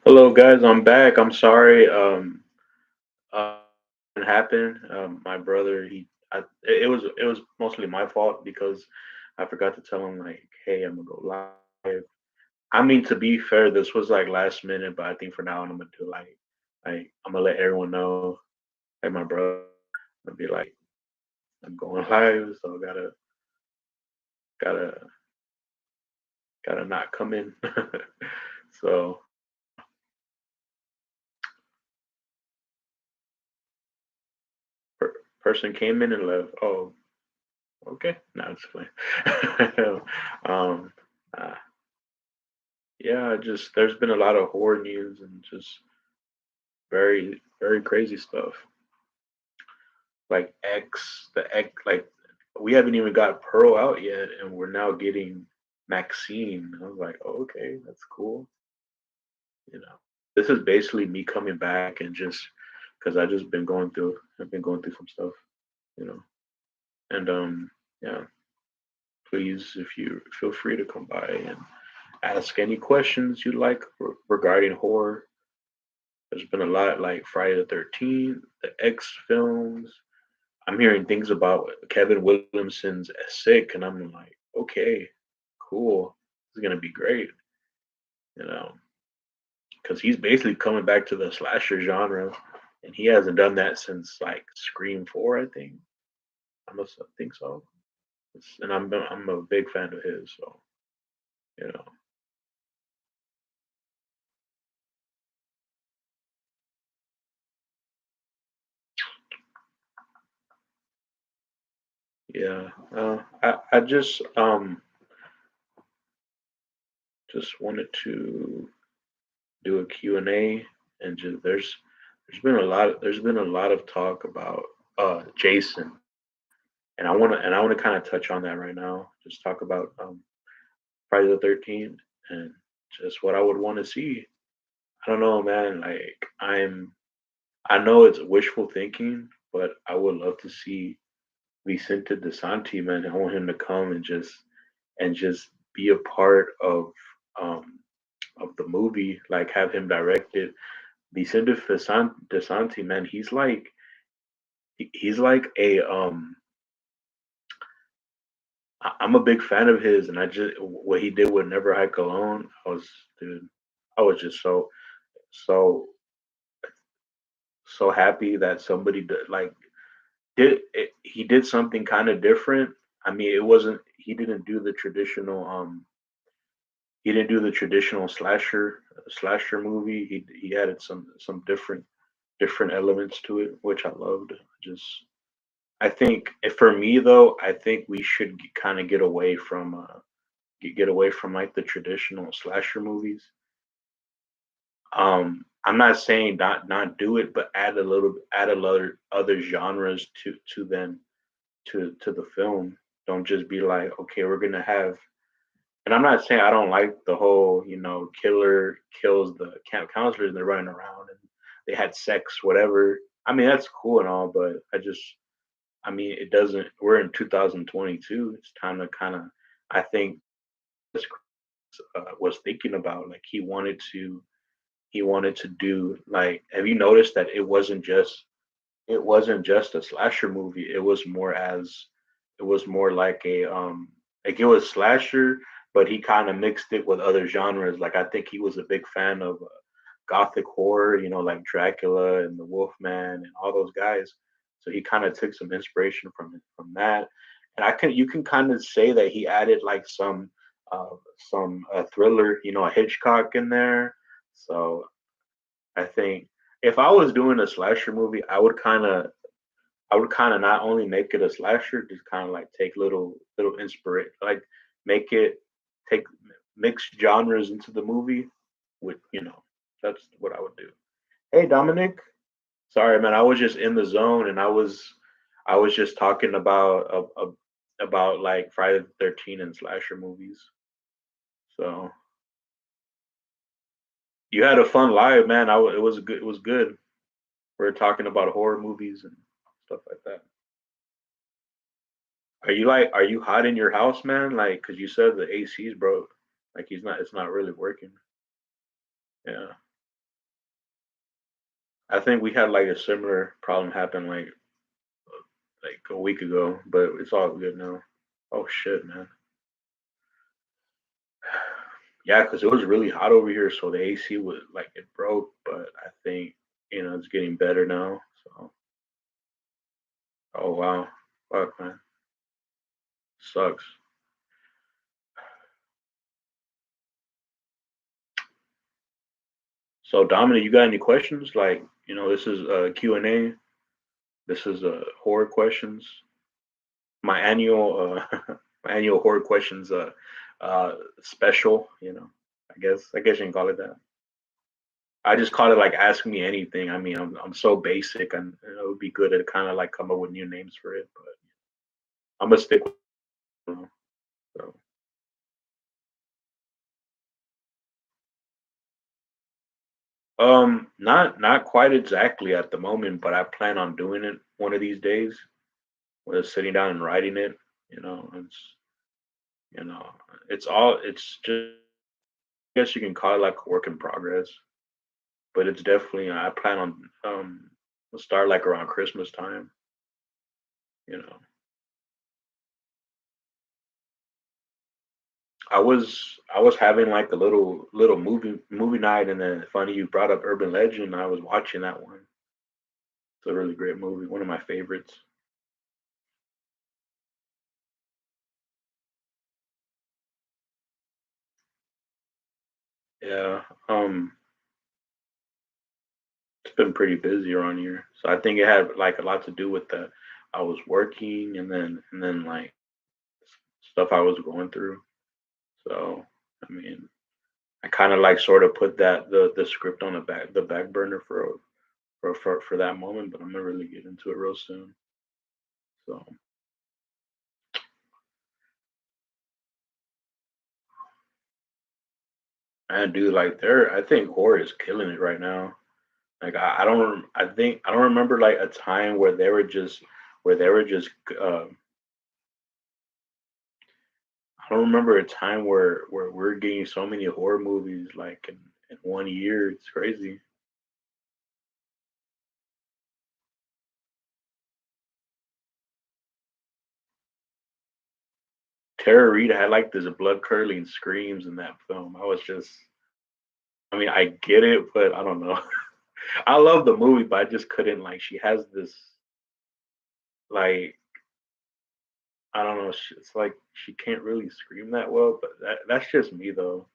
Hello, guys. I'm back. I'm sorry. It happened. My brother, it was mostly my fault because I forgot to tell him like, hey, I'm gonna go live. I mean, to be fair, this was like last minute, but I think for now on I'm gonna do like I'm gonna let everyone know, like my brother, I'm gonna be like, I'm going live, so gotta gotta not come in. So person came in and left. Oh, okay. No, it's fine. um, uh, yeah, just there's been a lot of horror news and just very very crazy stuff. Like like we haven't even got Pearl out yet, and we're now getting Maxine. I was like, oh, okay, that's cool. You know, this is basically me coming back and just because I've been going through some stuff. You know, and yeah, please, if you feel free to come by and ask any questions you like regarding horror. There's been a lot like Friday the 13th, the X films. I'm hearing things about Kevin Williamson's Sick, and I'm like, okay, cool. This is gonna be great, you know, because he's basically coming back to the slasher genre, and he hasn't done that since like Scream 4, I think. I must think so. And I'm a big fan of his, so you know, yeah. I just wanted to do a Q and A, and just there's been a lot of talk about Jason, and I want to kind of touch on that right now. Just talk about Friday the 13th and just what I would want to see. I don't know, man. Like I know it's wishful thinking, but I would love to see Vicente DeSanti, man. I want him to come and just be a part um of the movie, like have him direct it. Vicente DeSanti, man, he's like a I'm a big fan of his, and I just what he did with Never Hike Alone, dude, I was just so so happy that somebody he did something kind of different. I mean, it wasn't he didn't do the traditional slasher movie. He added some different elements to it, which I loved. Just I think for me though, I think we should kind of get away from like the traditional slasher movies. I'm not saying not do it, but add a lot of other genres to them to the film. Don't just be like, okay, we're gonna have. And I'm not saying I don't like the whole, killer kills the camp counselors and they're running around and they had sex, whatever. I mean, that's cool and all, but I mean, it doesn't. We're in 2022. It's time to kind of. I think this was thinking about like he wanted to do like. Have you noticed that it wasn't just a slasher movie. It was more like it was slasher, but he kind of mixed it with other genres. Like I think he was a big fan of gothic horror, like Dracula and the Wolfman and all those guys. So he kind of took some inspiration from that. And I can you can kind of say that he added like some thriller, a Hitchcock in there. So I think if I was doing a slasher movie, I would kind of not only make it a slasher, just kind of like take little inspiration, like make it take mix genres into the movie. With that's what I would do. Hey Dominic, sorry man, I was just in the zone and I was just talking about like Friday the 13th and slasher movies. So you had a fun live, man. It was good. It was good. We are talking about horror movies and stuff like that. Are you hot in your house, man? Like, cause you said the AC's broke. Like it's not really working. Yeah. I think we had like a similar problem happen like a week ago, but it's all good now. Oh shit, man. Yeah, because it was really hot over here, so the AC was like it broke, but I think it's getting better now. So, oh wow, fuck man, sucks. So Dominic, you got any questions? Like, this is Q and A. This is horror questions. My annual my annual horror questions special. I guess you can call it that. I just call it like ask me anything. I mean, I'm so basic, and it would be good to kind of like come up with new names for it, but I'm gonna stick with. So. Not quite exactly at the moment, but I plan on doing it one of these days. Whether sitting down and writing it, you know, it's you know, it's just I guess you can call it like a work in progress, but it's definitely I plan on start like around Christmas time, you know. I was having like a little movie night, and then funny you brought up Urban Legend. I was watching that one. It's a really great movie, one of my favorites. Yeah. It's been pretty busy around here. So I think it had like a lot to do with the I was working and then like stuff I was going through. So I mean, I kind of like sort of put that the script on the back burner for that moment, but I'm gonna really get into it real soon. So I do like I think horror is killing it right now. Like I don't I don't remember like a time where they were just uh, I don't remember a time where we're getting so many horror movies like in 1 year. It's crazy. Tara Reid had like this blood curdling screams in that film. I mean, I get it, but I don't know. I love the movie, but I just couldn't like. She has this like I don't know. It's like she can't really scream that well, but that's just me though.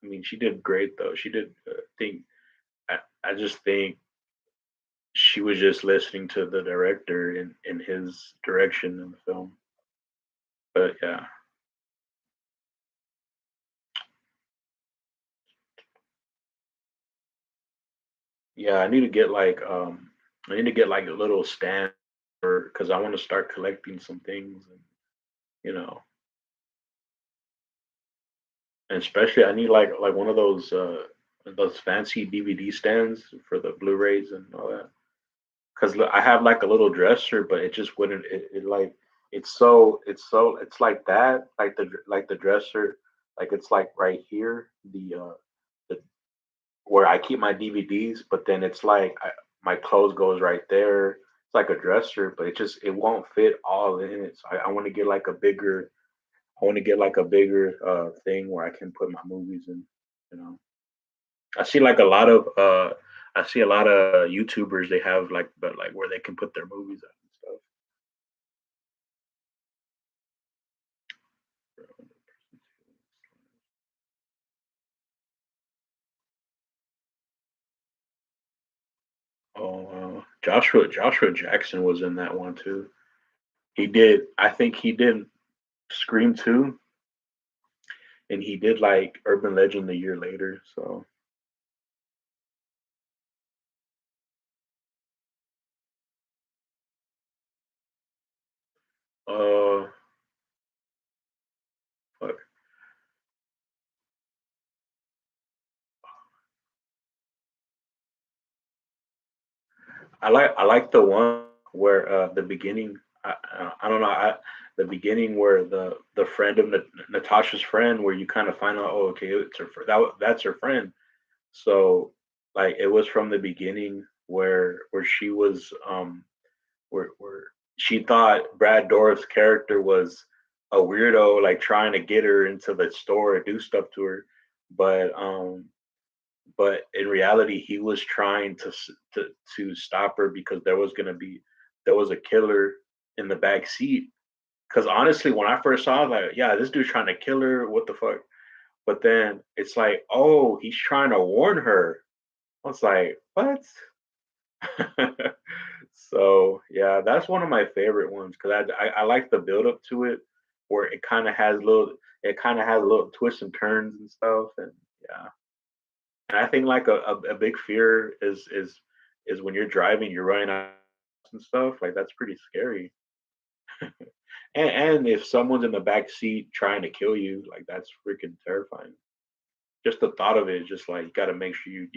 I mean, she did great though. She did. Think I just think she was just listening to the director in his direction in the film. But yeah, yeah, I need to get like a little stand or because I want to start collecting some things and you know, and especially I need like one of those fancy DVD stands for the Blu-rays and all that. Because I have like a little dresser, but it just wouldn't. It like it's like that like the dresser, like it's like right here the where I keep my DVDs, but then it's like my clothes goes right there. It's like a dresser, but it won't fit all in it. So I want to get like a bigger. I want to get like a bigger thing where I can put my movies in. You know, I see like a lot of I see a lot of YouTubers they have like but like where they can put their movies up and stuff. Oh, Joshua Jackson was in that one too. He did. I think he did Scream 2, and he did like Urban Legend a year later. So, uh, fuck. I like the one where the beginning. I don't know. The beginning where the friend of Natasha's friend, where you kind of find out, oh, okay, it's her. That's her friend. So, like, it was from the beginning. where she was where she thought Brad Dourif's character was a weirdo, like trying to get her into the store and do stuff to her, but in reality he was trying to stop her because there was a killer in the back seat. Because honestly, when I first saw it, like, yeah, this dude's trying to kill her. What the fuck? But then it's like, oh, he's trying to warn her. I was like, what? So yeah, that's one of my favorite ones because I like the build up to it, where it kind of has little twists and turns and stuff, and yeah, and I think like a big fear is when you're driving, you're running out and stuff like that's pretty scary. And if someone's in the back seat trying to kill you, like that's freaking terrifying. Just the thought of it is just like you got to make sure you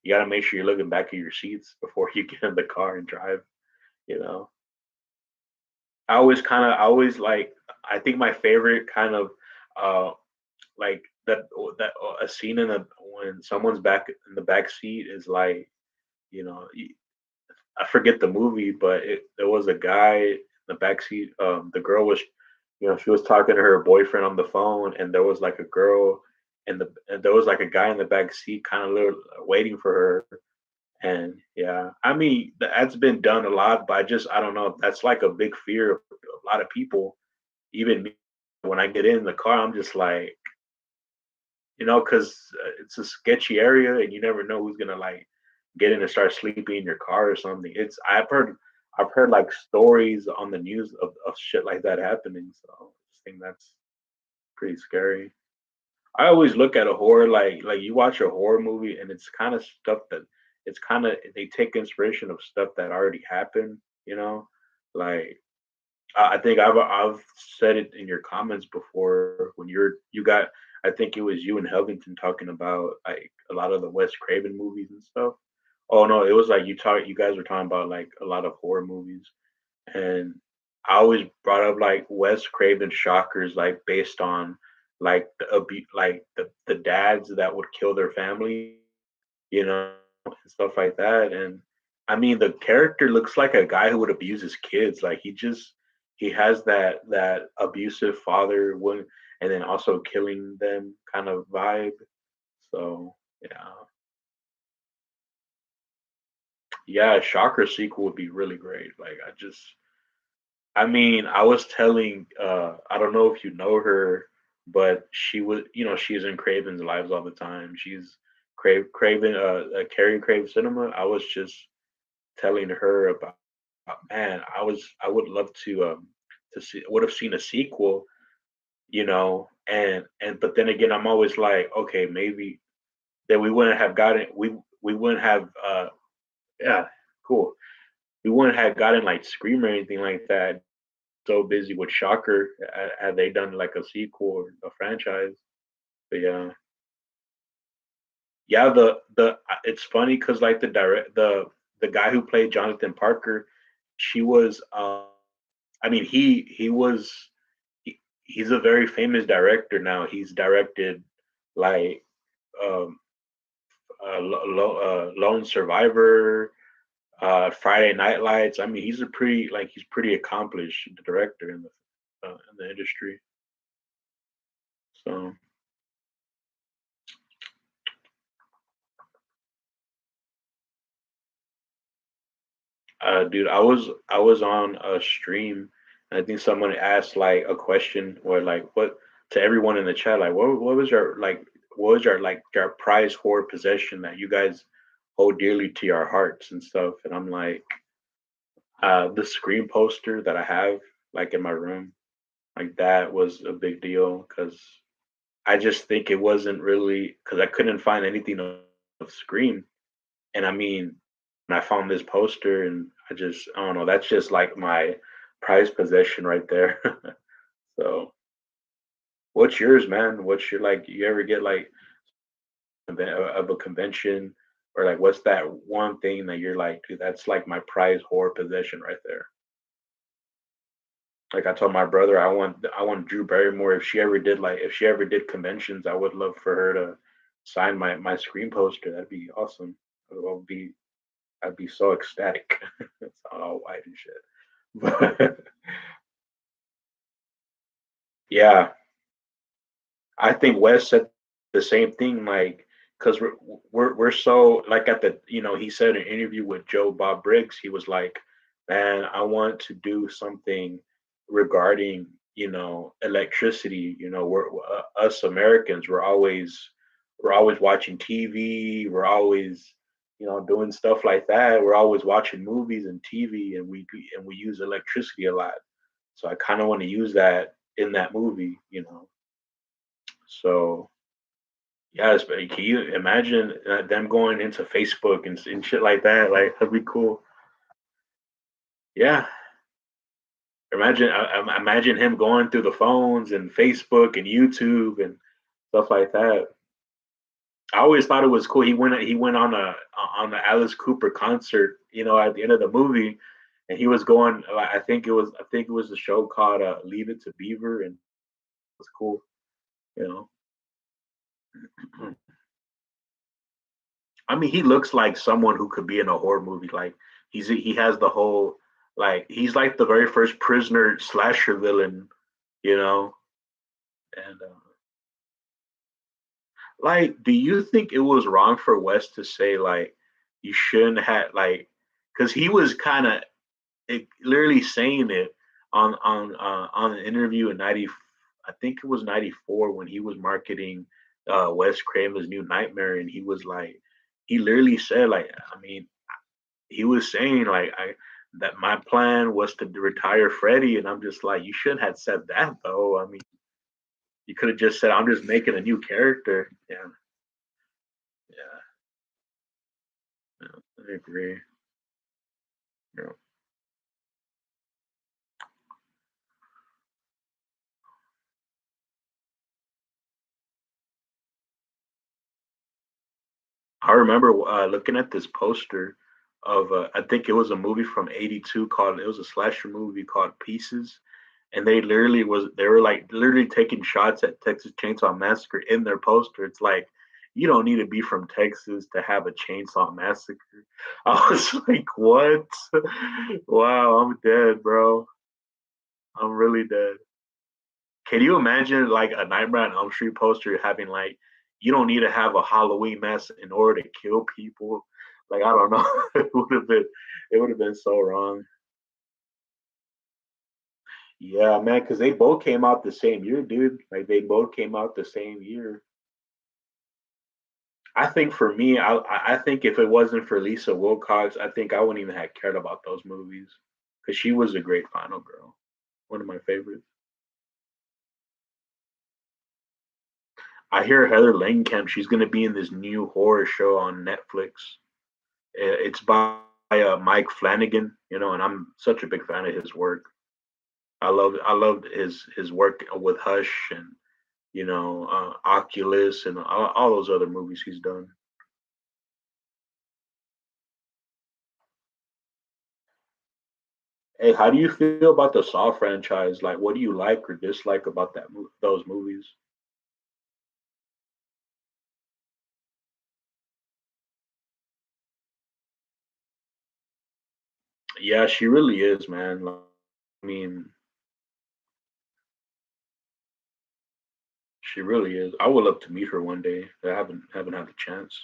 got to make sure you're looking back at your seats before you get in the car and drive. You know, I always like I think my favorite kind of uh like a scene in a when someone's back in the back seat is like you know I forget the movie, but there was a guy in the back seat. The girl was, she was talking to her boyfriend on the phone, and there was like a girl, and there was like a guy in the back seat, kind of waiting for her. And yeah, I mean that's been done a lot, but I don't know. That's like a big fear of a lot of people. Even me, when I get in the car, I'm just like, because it's a sketchy area, and you never know who's gonna like get in and start sleeping in your car or something. It's I've heard like stories on the news of shit like that happening. So I just think that's pretty scary. I always look at a horror like you watch a horror movie and it's kind of stuff that it's kind of they take inspiration of stuff that already happened. You know, like I think I've said it in your comments before when you got I think it was you and Helvington talking about like a lot of the Wes Craven movies and stuff. Oh no, it was like you guys were talking about like a lot of horror movies, and I always brought up like Wes Craven shockers like based on like the dads that would kill their family, and stuff like that. And I mean, the character looks like a guy who would abuse his kids. Like he has that abusive father one, and then also killing them kind of vibe. So yeah, yeah, a Shocker sequel would be really great. Like I mean, I was telling, I don't know if you know her, but she's in Craven's lives all the time. She's Craven, Carrie Crave Cinema. I was just telling her about, man, I would love to see, would have seen a sequel, but then again, I'm always like, okay, maybe that we wouldn't have, yeah, cool. We wouldn't have gotten like Scream or anything like that so busy with Shocker had they done like a sequel or a franchise. But yeah, yeah. The it's funny because like the guy who played Jonathan Parker, she was I mean he's a very famous director now. He's directed like um Lone Survivor, Friday Night Lights. I mean he's pretty accomplished director in the industry. So dude, I was on a stream, and I think someone asked like a question or like what to everyone in the chat, like what was your your prized horror possession that you guys hold dearly to your hearts and stuff, and I'm like the Scream poster that I have like in my room, like that was a big deal because I just think it wasn't really because I couldn't find anything of Scream, and I mean and I found this poster and I don't know, that's just like my prized possession right there. So what's yours, man? What's your like you ever get like of a convention or like what's that one thing that you're like, dude, that's like my prized horror possession right there. Like I told my brother I want Drew Barrymore if she ever did conventions, I would love for her to sign my screen poster. That'd be awesome. That would be I'd be so ecstatic. It's all white and shit. But yeah, I think Wes said the same thing, like, because we're so like at the he said in an interview with Joe Bob Briggs, he was like, man, I want to do something regarding electricity. We're us Americans, we're always watching TV, we're always doing stuff like that. We're always watching movies and TV, and we use electricity a lot. So I kind of want to use that in that movie. So yes, but can you imagine them going into Facebook and shit like that? Like that'd be cool. Yeah, imagine him going through the phones and Facebook and YouTube and stuff like that. I always thought it was cool. He went on the Alice Cooper concert, at the end of the movie, and he was going. I think it was a show called Leave It to Beaver, and it was cool. You know, I mean, he looks like someone who could be in a horror movie. Like he has the whole he's like the very first prisoner slasher villain, you know. And do you think it was wrong for West to say like you shouldn't have because he was kind of literally saying it on an interview in I think it was 94 when he was marketing Wes Craven's New Nightmare, and he was like, he literally said like, I mean, he was saying like I that my plan was to retire Freddy, and I'm just like, you shouldn't have said that though. I mean, you could have just said I'm just making a new character. Yeah, yeah, yeah, I agree. Yeah. I remember looking at this poster of I think it was a movie from '82 called it was a slasher movie called Pieces, and they were like literally taking shots at Texas Chainsaw Massacre in their poster. It's like you don't need to be from Texas to have a Chainsaw Massacre. I was like, what? Wow, I'm dead, bro. I'm really dead. Can you imagine like a Nightmare on Elm Street poster having like you don't need to have a Halloween mask in order to kill people? Like I don't know. It would have been so wrong. Yeah, man, because they both came out the same year, dude. Like they both came out the same year. I think for me, I think if it wasn't for Lisa Wilcox, I think I wouldn't even have cared about those movies because she was a great final girl, one of my favorites. I hear Heather Langenkamp, she's gonna be in this new horror show on Netflix. It's by Mike Flanagan, and I'm such a big fan of his work. I loved his work with Hush and Oculus and all those other movies he's done. Hey, how do you feel about the Saw franchise? Like, what do you like or dislike about those movies? Yeah, she really is, man. Like, I mean, she really is. I would love to meet her one day. I haven't had the chance.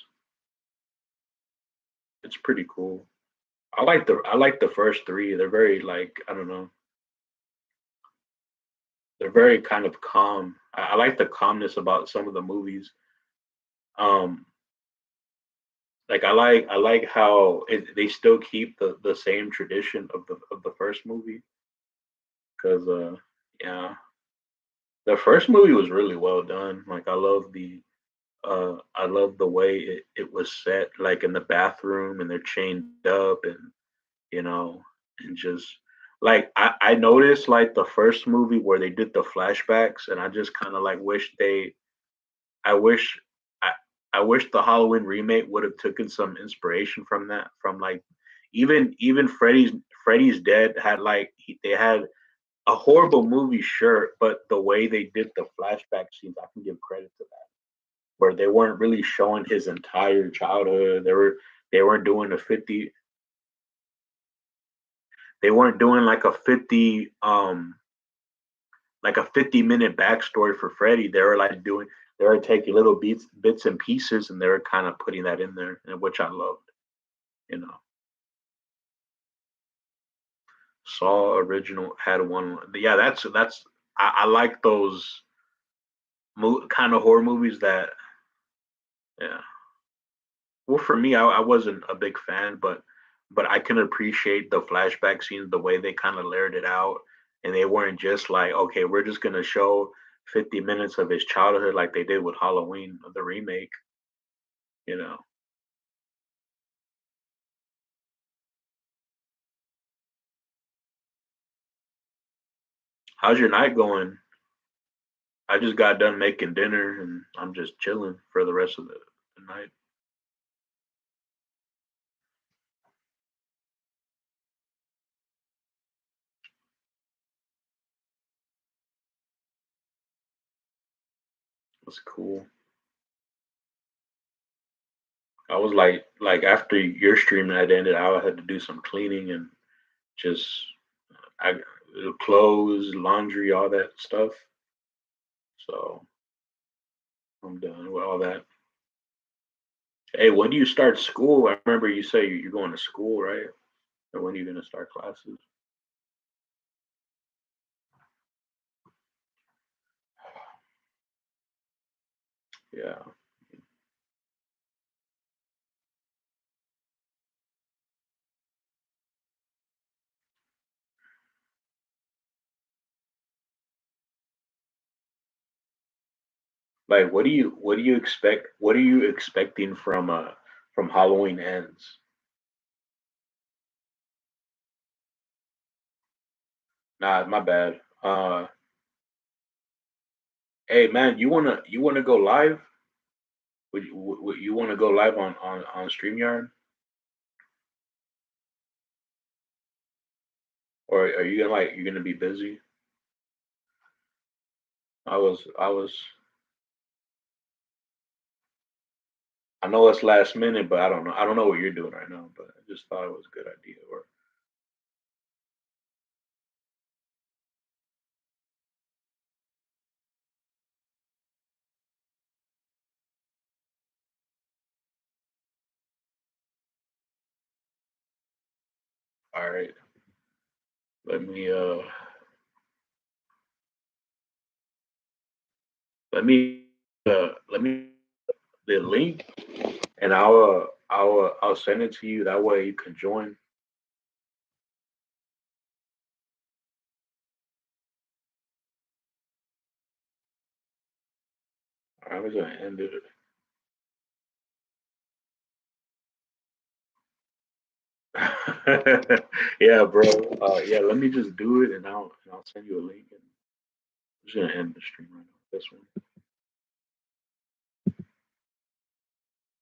It's pretty cool. I like the first three. They're very like I don't know. They're very kind of calm. I like the calmness about some of the movies. Um, like I like how they still keep the same tradition of the first movie because yeah, the first movie was really well done. Like I love the way it was set, like in the bathroom and they're chained up and you know and just like I noticed like the first movie where they did the flashbacks and I just kind of like wish they I wish I I wish the Halloween remake would have taken some inspiration from that. From like even Freddy's Dead had like they had a horrible movie, sure, but the way they did the flashback scenes, I can give credit to that. Where they weren't really showing his entire childhood. They weren't doing the 50. they weren't doing like a 50-minute backstory for Freddy. They were taking little bits and pieces, and they were kind of putting that in there, which I loved. You know, Saw original had one. Yeah, that's I like those kind of horror movies that. Yeah. Well, for me, I wasn't a big fan, but I can appreciate the flashback scenes, the way they kind of layered it out, and they weren't just like, okay, we're just gonna show 50 minutes of his childhood like they did with Halloween, the remake. You know, how's your night going? I just got done making dinner, and I'm just chilling for the rest of the night. That's cool. I was like after your stream night ended, I had to do some cleaning and just I clothes, laundry, all that stuff. So I'm done with all that. Hey, when do you start school? I remember you say you're going to school, right? And when are you going to start classes? Yeah. Like, what do you expect? What are you expecting from Halloween ends? Nah, my bad. Hey man, you wanna go live? Would you want to go live on Streamyard, or are you gonna like you're gonna be busy? I was I know it's last minute, but I don't know what you're doing right now, but I just thought it was a good idea. Or all right, let me let me the link, and I'll send it to you. That way you can join. I was gonna end it. Yeah, bro. Yeah, let me just do it, and I'll send you a link. And I'm just gonna end the stream right now. This one.